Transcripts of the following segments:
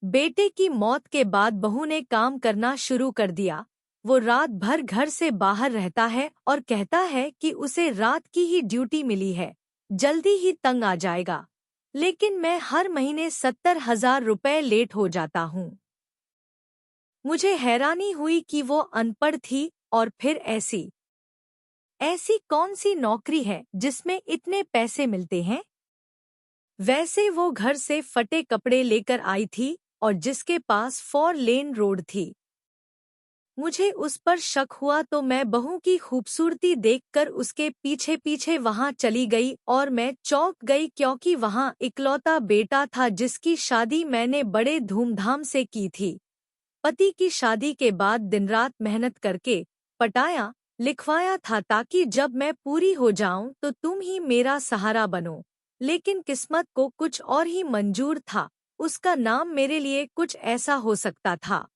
बेटे की मौत के बाद बहू ने काम करना शुरू कर दिया। वो रात भर घर से बाहर रहता है और कहता है कि उसे रात की ही ड्यूटी मिली है, जल्दी ही तंग आ जाएगा। लेकिन मैं हर महीने 70,000 रुपए लेट हो जाता हूँ। मुझे हैरानी हुई कि वो अनपढ़ थी और फिर ऐसी ऐसी कौन सी नौकरी है जिसमें इतने पैसे मिलते हैं। वैसे वो घर से फटे कपड़े लेकर आई थी और जिसके पास 4 लेन रोड थी। मुझे उस पर शक हुआ तो मैं बहू की खूबसूरती देखकर उसके पीछे पीछे वहां चली गई और मैं चौंक गई क्योंकि वहां इकलौता बेटा था जिसकी शादी मैंने बड़े धूमधाम से की थी। पति की शादी के बाद दिन रात मेहनत करके पटाया लिखवाया था ताकि जब मैं पूरी हो जाऊं तो तुम ही मेरा सहारा बनो। लेकिन किस्मत को कुछ और ही मंजूर था। उसका नाम मेरे लिए कुछ ऐसा हो सकता था।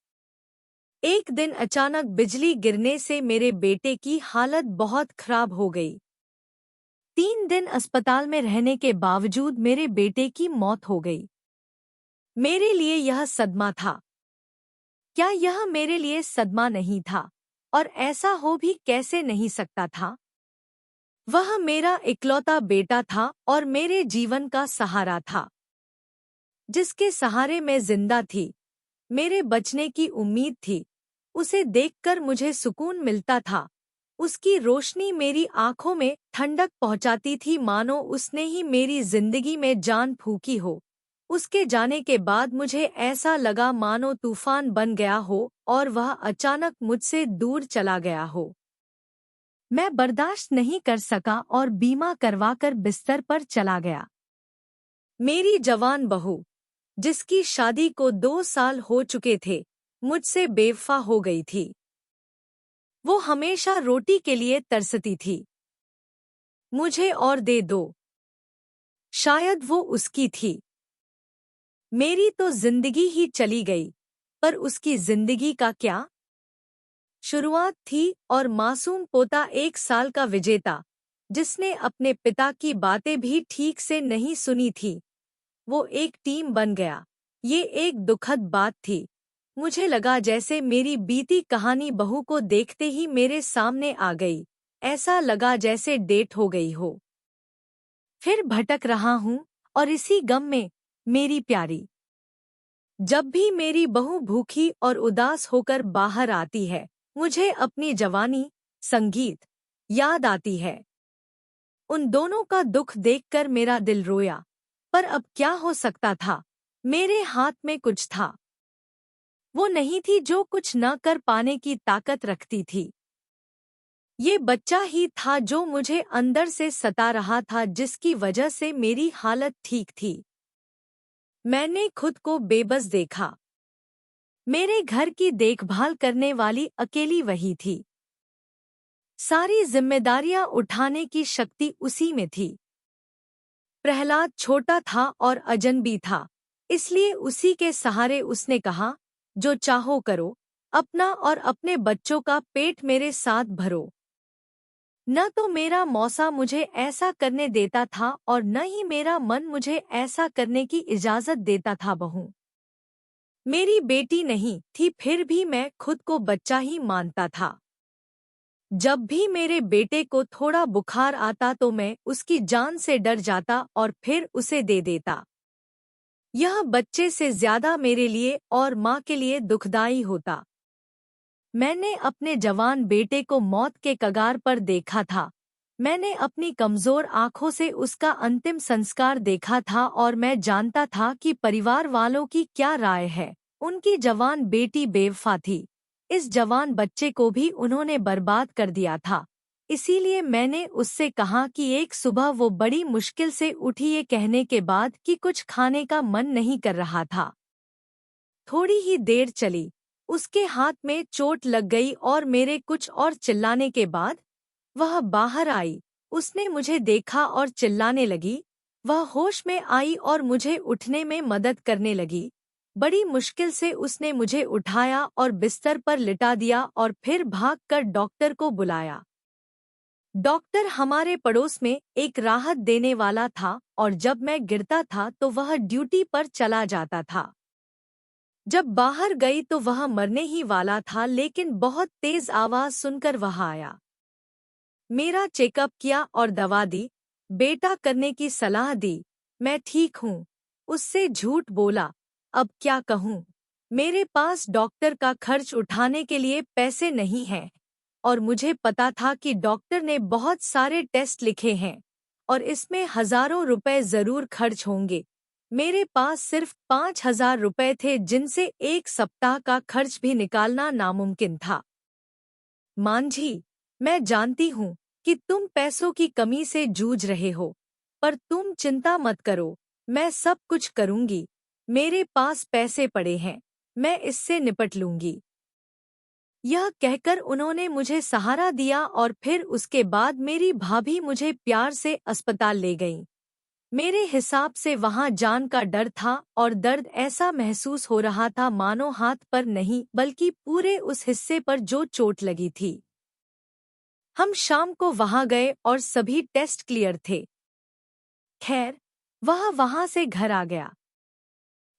एक दिन अचानक बिजली गिरने से मेरे बेटे की हालत बहुत खराब हो गई। 3 दिन अस्पताल में रहने के बावजूद मेरे बेटे की मौत हो गई। मेरे लिए यह सदमा था। क्या यह मेरे लिए सदमा नहीं था? और ऐसा हो भी कैसे नहीं सकता था? वह मेरा इकलौता बेटा था और मेरे जीवन का सहारा था, जिसके सहारे मैं जिंदा थी। मेरे बचने की उम्मीद थी। उसे देखकर मुझे सुकून मिलता था। उसकी रोशनी मेरी आंखों में ठंडक पहुंचाती थी, मानो उसने ही मेरी जिंदगी में जान फूंकी हो। उसके जाने के बाद मुझे ऐसा लगा मानो तूफान बन गया हो और वह अचानक मुझसे दूर चला गया हो। मैं बर्दाश्त नहीं कर सका और बीमा करवाकर बिस्तर पर चला गया। मेरी जवान बहू, जिसकी शादी को 2 साल हो चुके थे, मुझसे बेवफा हो गई थी। वो हमेशा रोटी के लिए तरसती थी। मुझे और दे दो। शायद वो उसकी थी। मेरी तो जिंदगी ही चली गई, पर उसकी जिंदगी का क्या? शुरुआत थी और मासूम पोता 1 साल का विजेता, जिसने अपने पिता की बातें भी ठीक से नहीं सुनी थी। वो एक टीम बन गया। ये एक दुखद बात थी। मुझे लगा जैसे मेरी बीती कहानी बहू को देखते ही मेरे सामने आ गई। ऐसा लगा जैसे डेट हो गई हो। फिर भटक रहा हूँ और इसी गम में मेरी प्यारी। जब भी मेरी बहू भूखी और उदास होकर बाहर आती है, मुझे अपनी जवानी, संगीत याद आती है। उन दोनों का दुख देखकर मेरा दिल रोया। पर अब क्या हो सकता था? मेरे हाथ में कुछ था। वो नहीं थी जो कुछ न कर पाने की ताकत रखती थी। ये बच्चा ही था जो मुझे अंदर से सता रहा था, जिसकी वजह से मेरी हालत ठीक थी। मैंने खुद को बेबस देखा। मेरे घर की देखभाल करने वाली अकेली वही थी। सारी जिम्मेदारियां उठाने की शक्ति उसी में थी। प्रहलाद छोटा था और अजनबी था, इसलिए उसी के सहारे उसने कहा, जो चाहो करो, अपना और अपने बच्चों का पेट मेरे साथ भरो। न तो मेरा मौसा मुझे ऐसा करने देता था और न ही मेरा मन मुझे ऐसा करने की इजाजत देता था। बहू मेरी बेटी नहीं थी, फिर भी मैं खुद को बच्चा ही मानता था। जब भी मेरे बेटे को थोड़ा बुखार आता तो मैं उसकी जान से डर जाता और फिर उसे दे देता। यह बच्चे से ज्यादा मेरे लिए और माँ के लिए दुखदाई होता। मैंने अपने जवान बेटे को मौत के कगार पर देखा था। मैंने अपनी कमजोर आंखों से उसका अंतिम संस्कार देखा था और मैं जानता था कि परिवार वालों की क्या राय है। उनकी जवान बेटी बेवफा थी। इस जवान बच्चे को भी उन्होंने बर्बाद कर दिया था। इसीलिए मैंने उससे कहा कि एक सुबह वो बड़ी मुश्किल से उठी, ये कहने के बाद कि कुछ खाने का मन नहीं कर रहा था। थोड़ी ही देर चली, उसके हाथ में चोट लग गई और मेरे कुछ और चिल्लाने के बाद वह बाहर आई। उसने मुझे देखा और चिल्लाने लगी। वह होश में आई और मुझे उठने में मदद करने लगी। बड़ी मुश्किल से उसने मुझे उठाया और बिस्तर पर लिटा दिया और फिर भागकर डॉक्टर को बुलाया। डॉक्टर हमारे पड़ोस में एक राहत देने वाला था और जब मैं गिरता था तो वह ड्यूटी पर चला जाता था। जब बाहर गई तो वह मरने ही वाला था, लेकिन बहुत तेज आवाज सुनकर वह आया। मेरा चेकअप किया और दवा दी, बेटा करने की सलाह दी। मैं ठीक हूँ, उससे झूठ बोला। अब क्या कहूँ? मेरे पास डॉक्टर का खर्च उठाने के लिए पैसे नहीं हैं, और मुझे पता था कि डॉक्टर ने बहुत सारे टेस्ट लिखे हैं और इसमें हजारों रुपए जरूर खर्च होंगे। मेरे पास सिर्फ 5,000 रुपए थे, जिनसे एक सप्ताह का खर्च भी निकालना नामुमकिन था। मांझी, मैं जानती हूँ कि तुम पैसों की कमी से जूझ रहे हो, पर तुम चिंता मत करो, मैं सब कुछ करूँगी। मेरे पास पैसे पड़े हैं, मैं इससे निपट लूँगी। यह कहकर उन्होंने मुझे सहारा दिया और फिर उसके बाद मेरी भाभी मुझे प्यार से अस्पताल ले गईं। मेरे हिसाब से वहाँ जान का डर था और दर्द ऐसा महसूस हो रहा था मानो हाथ पर नहीं बल्कि पूरे उस हिस्से पर जो चोट लगी थी। हम शाम को वहाँ गए और सभी टेस्ट क्लियर थे। खैर, वह वहाँ से घर आ गया।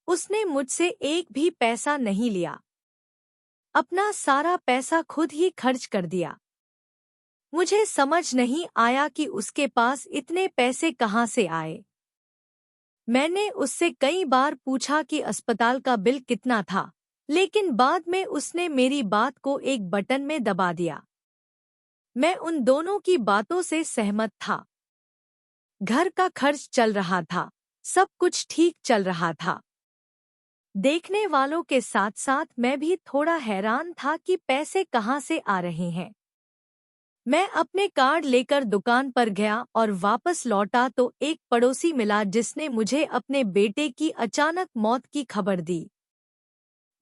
उसने मुझसे एक भी पैसा नहीं लिया, अपना सारा पैसा खुद ही खर्च कर दिया। मुझे समझ नहीं आया कि उसके पास इतने पैसे कहाँ से आए। मैंने उससे कई बार पूछा कि अस्पताल का बिल कितना था, लेकिन बाद में उसने मेरी बात को एक बटन में दबा दिया। मैं उन दोनों की बातों से सहमत था। घर का खर्च चल रहा था, सब कुछ ठीक चल रहा था। देखने वालों के साथ साथ मैं भी थोड़ा हैरान था कि पैसे कहाँ से आ रहे हैं। मैं अपने कार्ड लेकर दुकान पर गया और वापस लौटा तो एक पड़ोसी मिला जिसने मुझे अपने बेटे की अचानक मौत की खबर दी।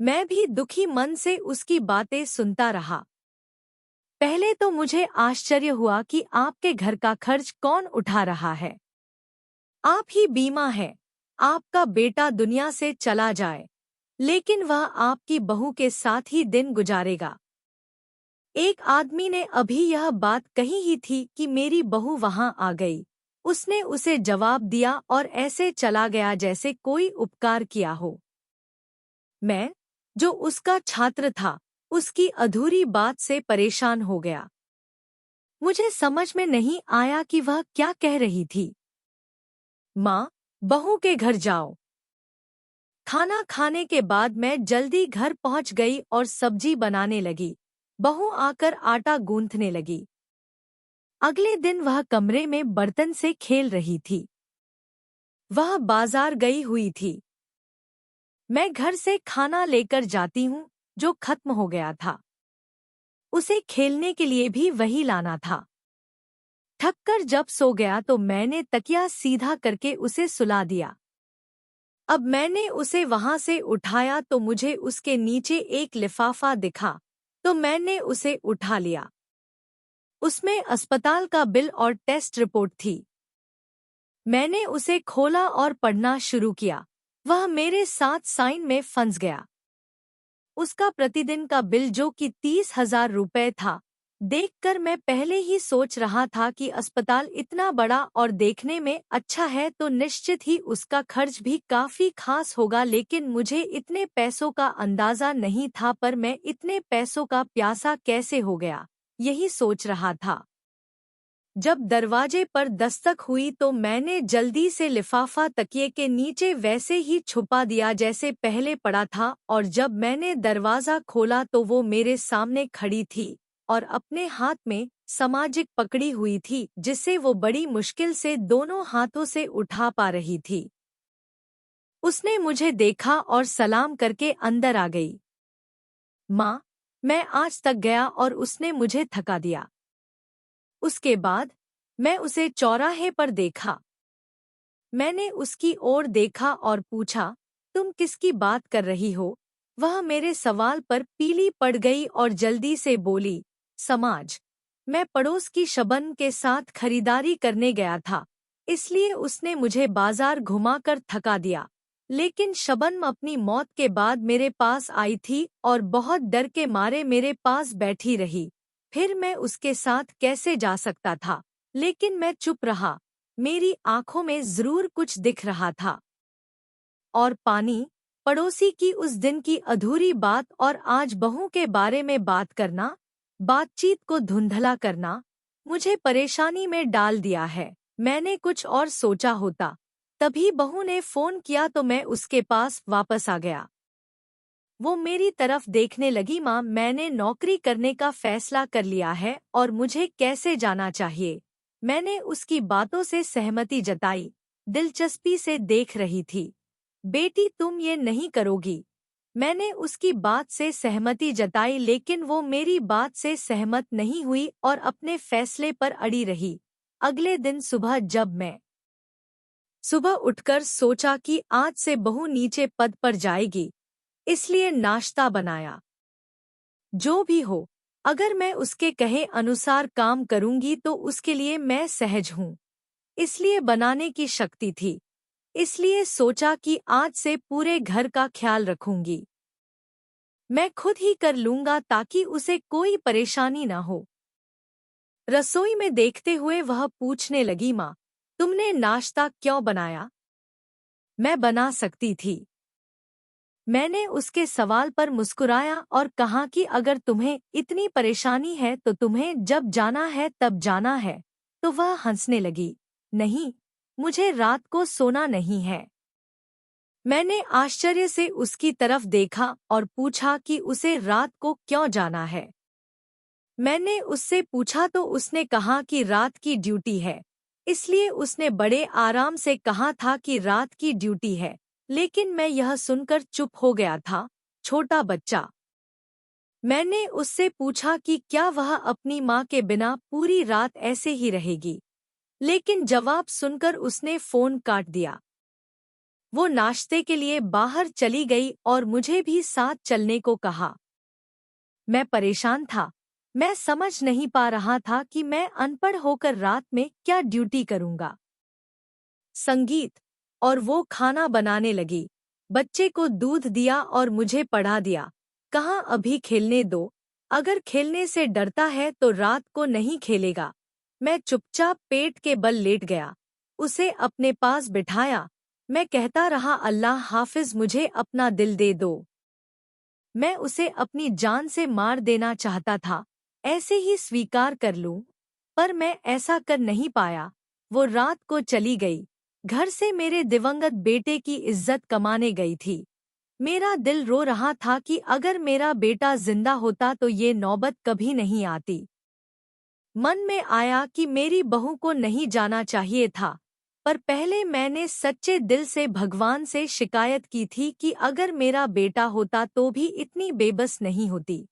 मैं भी दुखी मन से उसकी बातें सुनता रहा। पहले तो मुझे आश्चर्य हुआ कि आपके घर का खर्च कौन उठा रहा है। आप ही बीमा है, आपका बेटा दुनिया से चला जाए, लेकिन वह आपकी बहू के साथ ही दिन गुजारेगा। एक आदमी ने अभी यह बात कही ही थी कि मेरी बहू वहां आ गई। उसने उसे जवाब दिया और ऐसे चला गया जैसे कोई उपकार किया हो। मैं, जो उसका छात्र था, उसकी अधूरी बात से परेशान हो गया। मुझे समझ में नहीं आया कि वह क्या कह रही थी। माँ, बहू के घर जाओ। खाना खाने के बाद मैं जल्दी घर पहुंच गई और सब्जी बनाने लगी। बहू आकर आटा गूंथने लगी। अगले दिन वह कमरे में बर्तन से खेल रही थी। वह बाजार गई हुई थी। मैं घर से खाना लेकर जाती हूँ जो खत्म हो गया था। उसे खेलने के लिए भी वही लाना था। थककर जब सो गया तो मैंने तकिया सीधा करके उसे सुला दिया। अब मैंने उसे वहां से उठाया तो मुझे उसके नीचे एक लिफाफा दिखा, तो मैंने उसे उठा लिया। उसमें अस्पताल का बिल और टेस्ट रिपोर्ट थी। मैंने उसे खोला और पढ़ना शुरू किया। वह मेरे साथ साइन में फंस गया। उसका प्रतिदिन का बिल जो कि 30,000 रुपए था, देखकर मैं पहले ही सोच रहा था कि अस्पताल इतना बड़ा और देखने में अच्छा है तो निश्चित ही उसका खर्च भी काफी खास होगा, लेकिन मुझे इतने पैसों का अंदाजा नहीं था। पर मैं इतने पैसों का प्यासा कैसे हो गया, यही सोच रहा था। जब दरवाजे पर दस्तक हुई तो मैंने जल्दी से लिफाफा तकिए के नीचे वैसे ही छुपा दिया जैसे पहले पड़ा था, और जब मैंने दरवाजा खोला तो वो मेरे सामने खड़ी थी और अपने हाथ में सामाजिक पकड़ी हुई थी, जिसे वो बड़ी मुश्किल से दोनों हाथों से उठा पा रही थी। उसने मुझे देखा और सलाम करके अंदर आ गई। माँ, मैं आज तक गया और उसने मुझे थका दिया। उसके बाद मैं उसे चौराहे पर देखा। मैंने उसकी ओर देखा और पूछा, तुम किसकी बात कर रही हो? वह मेरे सवाल पर पीली पड़ गई और जल्दी से बोली, समाज। मैं पड़ोस की शबन के साथ खरीदारी करने गया था, इसलिए उसने मुझे बाजार घुमाकर थका दिया। लेकिन शबनम अपनी मौत के बाद मेरे पास आई थी और बहुत डर के मारे मेरे पास बैठी रही। फिर मैं उसके साथ कैसे जा सकता था? लेकिन मैं चुप रहा। मेरी आंखों में जरूर कुछ दिख रहा था। और पानी, पड़ोसी की उस दिन की अधूरी बात और आज बहू के बारे में बात करना, बातचीत को धुंधला करना, मुझे परेशानी में डाल दिया है। मैंने कुछ और सोचा होता। तभी बहू ने फोन किया तो मैं उसके पास वापस आ गया। वो मेरी तरफ देखने लगी। माँ, मैंने नौकरी करने का फैसला कर लिया है और मुझे कैसे जाना चाहिए। मैंने उसकी बातों से सहमति जताई, दिलचस्पी से देख रही थी। बेटी, तुम ये नहीं करोगी। मैंने उसकी बात से सहमति जताई, लेकिन वो मेरी बात से सहमत नहीं हुई और अपने फैसले पर अड़ी रही। अगले दिन सुबह जब मैं सुबह उठकर सोचा कि आज से बहू नीचे पद पर जाएगी, इसलिए नाश्ता बनाया। जो भी हो, अगर मैं उसके कहे अनुसार काम करूंगी तो उसके लिए मैं सहज हूँ, इसलिए बनाने की शक्ति थी। इसलिए सोचा कि आज से पूरे घर का ख्याल रखूंगी। मैं खुद ही कर लूंगा ताकि उसे कोई परेशानी न हो। रसोई में देखते हुए वह पूछने लगी, माँ, तुमने नाश्ता क्यों बनाया? मैं बना सकती थी। मैंने उसके सवाल पर मुस्कुराया और कहा कि अगर तुम्हें इतनी परेशानी है तो तुम्हें जब जाना है तब जाना है। तो वह हंसने लगी। नहीं, मुझे रात को सोना नहीं है। मैंने आश्चर्य से उसकी तरफ देखा और पूछा कि उसे रात को क्यों जाना है। मैंने उससे पूछा तो उसने कहा कि रात की ड्यूटी है, इसलिए उसने बड़े आराम से कहा था कि रात की ड्यूटी है। लेकिन मैं यह सुनकर चुप हो गया था। छोटा बच्चा। मैंने उससे पूछा कि क्या वह अपनी माँ के बिना पूरी रात ऐसे ही रहेगी, लेकिन जवाब सुनकर उसने फोन काट दिया। वो नाश्ते के लिए बाहर चली गई और मुझे भी साथ चलने को कहा। मैं परेशान था। मैं समझ नहीं पा रहा था कि मैं अनपढ़ होकर रात में क्या ड्यूटी करूंगा। संगीत। और वो खाना बनाने लगी। बच्चे को दूध दिया और मुझे पढ़ा दिया। कहाँ अभी खेलने दो। अगर खेलने से डरता है तो रात को नहीं खेलेगा। मैं चुपचाप पेट के बल लेट गया। उसे अपने पास बिठाया। मैं कहता रहा, अल्लाह हाफिज, मुझे अपना दिल दे दो। मैं उसे अपनी जान से मार देना चाहता था, ऐसे ही स्वीकार कर लूं, पर मैं ऐसा कर नहीं पाया। वो रात को चली गई। घर से मेरे दिवंगत बेटे की इज्जत कमाने गई थी। मेरा दिल रो रहा था कि अगर मेरा बेटा जिंदा होता तो ये नौबत कभी नहीं आती। मन में आया कि मेरी बहू को नहीं जाना चाहिए था, पर पहले मैंने सच्चे दिल से भगवान से शिकायत की थी कि अगर मेरा बेटा होता तो भी इतनी बेबस नहीं होती।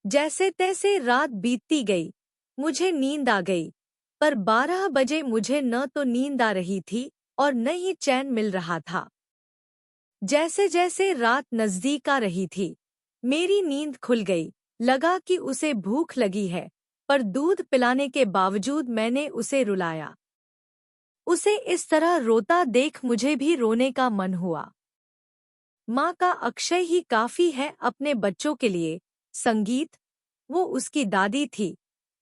जैसे तैसे रात बीतती गई। मुझे नींद आ गई, पर 12 बजे मुझे न तो नींद आ रही थी और न ही चैन मिल रहा था। जैसे जैसे रात नजदीक आ रही थी, मेरी नींद खुल गई। लगा कि उसे भूख लगी है, पर दूध पिलाने के बावजूद मैंने उसे रुलाया। उसे इस तरह रोता देख मुझे भी रोने का मन हुआ। माँ का अक्षय ही काफी है अपने बच्चों के लिए। संगीत। वो उसकी दादी थी।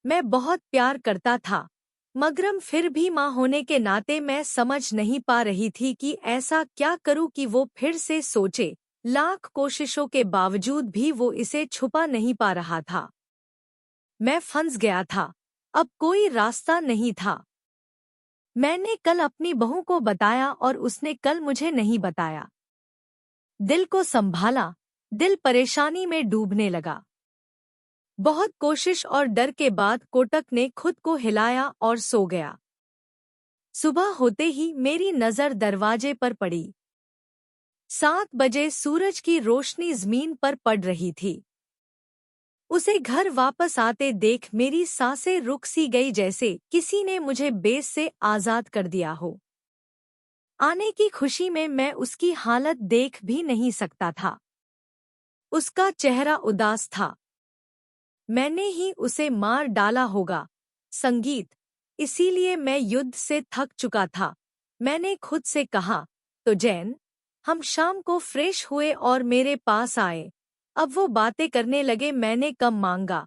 मैं बहुत प्यार करता था, मगरम फिर भी माँ होने के नाते मैं समझ नहीं पा रही थी कि ऐसा क्या करूँ कि वो फिर से सोचे। लाख कोशिशों के बावजूद भी वो इसे छुपा नहीं पा रहा था। मैं फंस गया था। अब कोई रास्ता नहीं था। मैंने कल अपनी बहू को बताया और उसने कल मुझे नहीं बताया। दिल को संभाला। दिल परेशानी में डूबने लगा। बहुत कोशिश और डर के बाद कोटक ने खुद को हिलाया और सो गया। सुबह होते ही मेरी नजर दरवाजे पर पड़ी। 7 बजे सूरज की रोशनी जमीन पर पड़ रही थी। उसे घर वापस आते देख मेरी सांसें रुक सी गई, जैसे किसी ने मुझे बेस से आजाद कर दिया हो। आने की खुशी में मैं उसकी हालत देख भी नहीं सकता था। उसका चेहरा उदास था। मैंने ही उसे मार डाला होगा। संगीत। इसीलिए मैं युद्ध से थक चुका था। मैंने खुद से कहा, तो जैन। हम शाम को फ्रेश हुए और मेरे पास आए। अब वो बातें करने लगे। मैंने कम मांगा,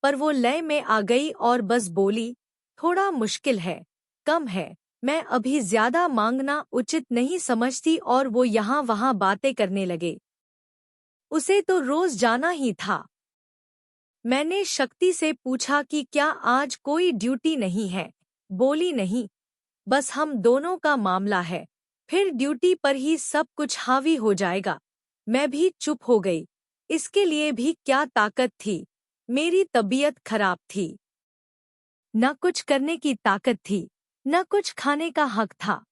पर वो लय में आ गई और बस बोली, थोड़ा मुश्किल है, कम है, मैं अभी ज्यादा मांगना उचित नहीं समझती और वो यहाँ वहाँ बातें करने लगे। उसे तो रोज जाना ही था। मैंने शक्ति से पूछा कि क्या आज कोई ड्यूटी नहीं है। बोली नहीं, बस हम दोनों का मामला है, फिर ड्यूटी पर ही सब कुछ हावी हो जाएगा। मैं भी चुप हो गई। इसके लिए भी क्या ताकत थी। मेरी तबीयत खराब थी। न कुछ करने की ताकत थी, न कुछ खाने का हक था।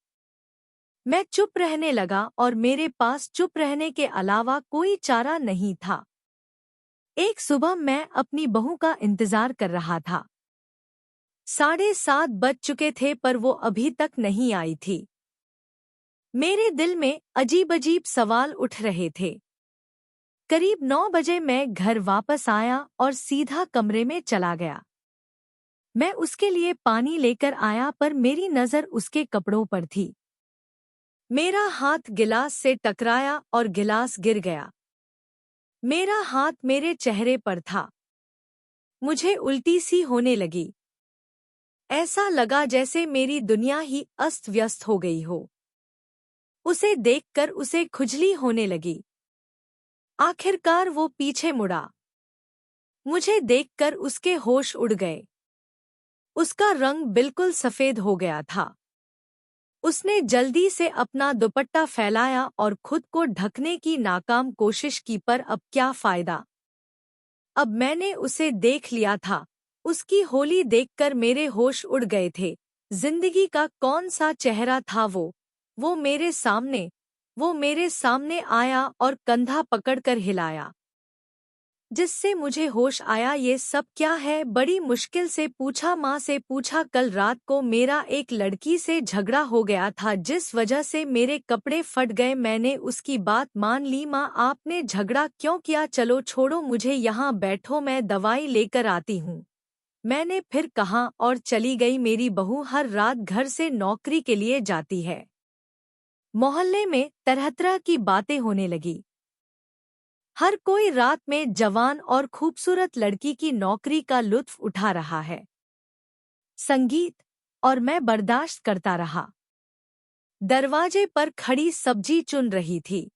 मैं चुप रहने लगा और मेरे पास चुप रहने के अलावा कोई चारा नहीं था। एक सुबह मैं अपनी बहू का इंतजार कर रहा था। 7:30 बज चुके थे पर वो अभी तक नहीं आई थी। मेरे दिल में अजीब अजीब सवाल उठ रहे थे। करीब 9 बजे मैं घर वापस आया और सीधा कमरे में चला गया। मैं उसके लिए पानी लेकर आया पर मेरी नज़र उसके कपड़ों पर थी। मेरा हाथ गिलास से टकराया और गिलास गिर गया। मेरा हाथ मेरे चेहरे पर था। मुझे उल्टी सी होने लगी। ऐसा लगा जैसे मेरी दुनिया ही अस्त व्यस्त हो गई हो। उसे देखकर उसे खुजली होने लगी। आखिरकार वो पीछे मुड़ा। मुझे देखकर उसके होश उड़ गए। उसका रंग बिल्कुल सफेद हो गया था। उसने जल्दी से अपना दुपट्टा फैलाया और खुद को ढकने की नाकाम कोशिश की पर अब क्या फायदा। अब मैंने उसे देख लिया था। उसकी होली देखकर मेरे होश उड़ गए थे। जिंदगी का कौन सा चेहरा था वो। वो मेरे सामने वो मेरे सामने आया और कंधा पकड़कर हिलाया, जिससे मुझे होश आया। ये सब क्या है? बड़ी मुश्किल से पूछा। माँ से पूछा। कल रात को मेरा एक लड़की से झगड़ा हो गया था जिस वजह से मेरे कपड़े फट गए। मैंने उसकी बात मान ली। माँ, आपने झगड़ा क्यों किया? चलो छोड़ो मुझे, यहाँ बैठो, मैं दवाई लेकर आती हूँ। मैंने फिर कहा और चली गई। मेरी बहू हर रात घर से नौकरी के लिए जाती है। मोहल्ले में तरह तरह की बातें होने लगी। हर कोई रात में जवान और खूबसूरत लड़की की नौकरी का लुत्फ उठा रहा है। संगीत और मैं बर्दाश्त करता रहा। दरवाजे पर खड़ी सब्जी चुन रही थी।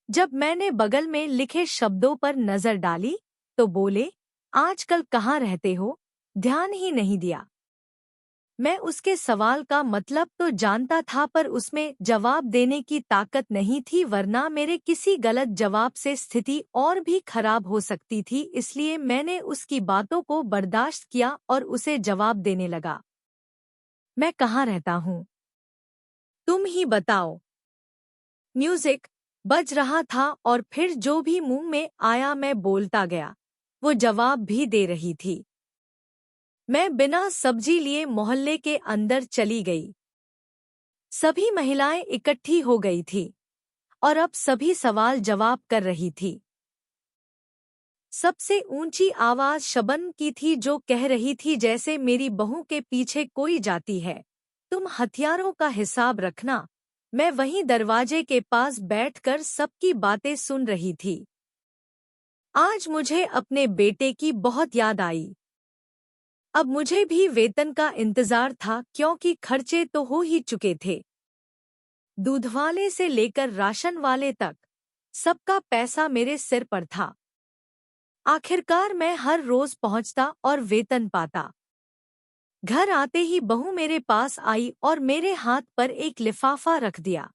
जब मैंने बगल में लिखे शब्दों पर नजर डाली तो बोले, आजकल कहाँ रहते हो? ध्यान ही नहीं दिया। मैं उसके सवाल का मतलब तो जानता था पर उसमें जवाब देने की ताकत नहीं थी, वरना मेरे किसी गलत जवाब से स्थिति और भी खराब हो सकती थी। इसलिए मैंने उसकी बातों को बर्दाश्त किया और उसे जवाब देने लगा। मैं कहाँ रहता हूँ? तुम ही बताओ। म्यूजिक बज रहा था और फिर जो भी मुंह में आया मैं बोलता गया। वो जवाब भी दे रही थी। मैं बिना सब्जी लिए मोहल्ले के अंदर चली गई। सभी महिलाएं इकट्ठी हो गई थी और अब सभी सवाल जवाब कर रही थी। सबसे ऊंची आवाज शबनम की थी जो कह रही थी, जैसे मेरी बहू के पीछे कोई जाती है, तुम हथियारों का हिसाब रखना। मैं वहीं दरवाजे के पास बैठकर सबकी बातें सुन रही थी। आज मुझे अपने बेटे की बहुत याद आई। अब मुझे भी वेतन का इंतजार था क्योंकि खर्चे तो हो ही चुके थे। दूधवाले से लेकर राशन वाले तक सबका पैसा मेरे सिर पर था। आखिरकार मैं हर रोज पहुंचता और वेतन पाता। घर आते ही बहू मेरे पास आई और मेरे हाथ पर एक लिफाफा रख दिया।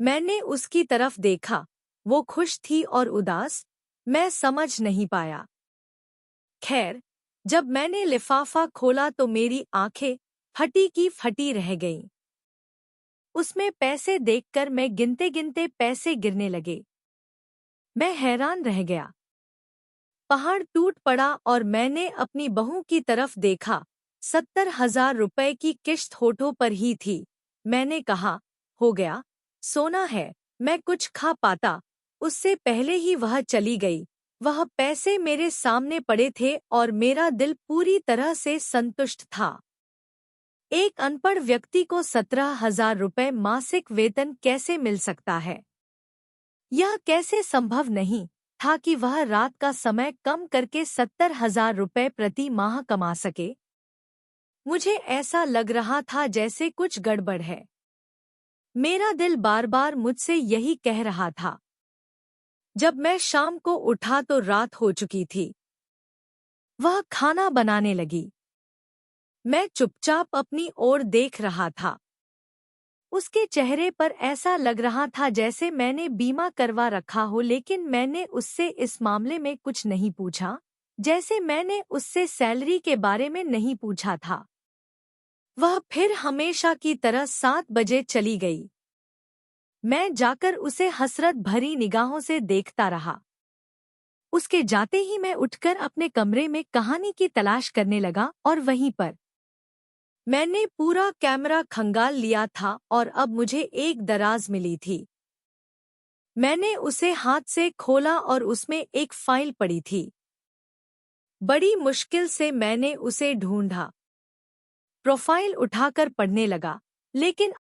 मैंने उसकी तरफ देखा। वो खुश थी और उदास, मैं समझ नहीं पाया। खैर, जब मैंने लिफाफा खोला तो मेरी आंखें फटी की फटी रह गईं। उसमें पैसे देखकर मैं गिनते गिनते पैसे गिरने लगे। मैं हैरान रह गया। पहाड़ टूट पड़ा और मैंने अपनी बहू की तरफ देखा। 70,000 रुपए की किश्त होठों पर ही थी। मैंने कहा, हो गया, सोना है, मैं कुछ खा पाता। उससे पहले ही वह चली गई। वह पैसे मेरे सामने पड़े थे और मेरा दिल पूरी तरह से संतुष्ट था। एक अनपढ़ व्यक्ति को 17,000 रुपए मासिक वेतन कैसे मिल सकता है? यह कैसे संभव नहीं था कि वह रात का समय कम करके 70,000 रुपए प्रति माह कमा सके? मुझे ऐसा लग रहा था जैसे कुछ गड़बड़ है। मेरा दिल बार बार मुझसे यही कह रहा था। जब मैं शाम को उठा तो रात हो चुकी थी। वह खाना बनाने लगी। मैं चुपचाप अपनी ओर देख रहा था। उसके चेहरे पर ऐसा लग रहा था जैसे मैंने बीमा करवा रखा हो, लेकिन मैंने उससे इस मामले में कुछ नहीं पूछा, जैसे मैंने उससे सैलरी के बारे में नहीं पूछा था। वह फिर हमेशा की तरह 7 बजे चली गई। मैं जाकर उसे हसरत भरी निगाहों से देखता रहा। उसके जाते ही मैं उठकर अपने कमरे में कहानी की तलाश करने लगा और वहीं पर मैंने पूरा कैमरा खंगाल लिया था और अब मुझे एक दराज मिली थी। मैंने उसे हाथ से खोला और उसमें एक फाइल पड़ी थी। बड़ी मुश्किल से मैंने उसे ढूंढा। प्रोफाइल उठाकर पढ़ने लगा, लेकिन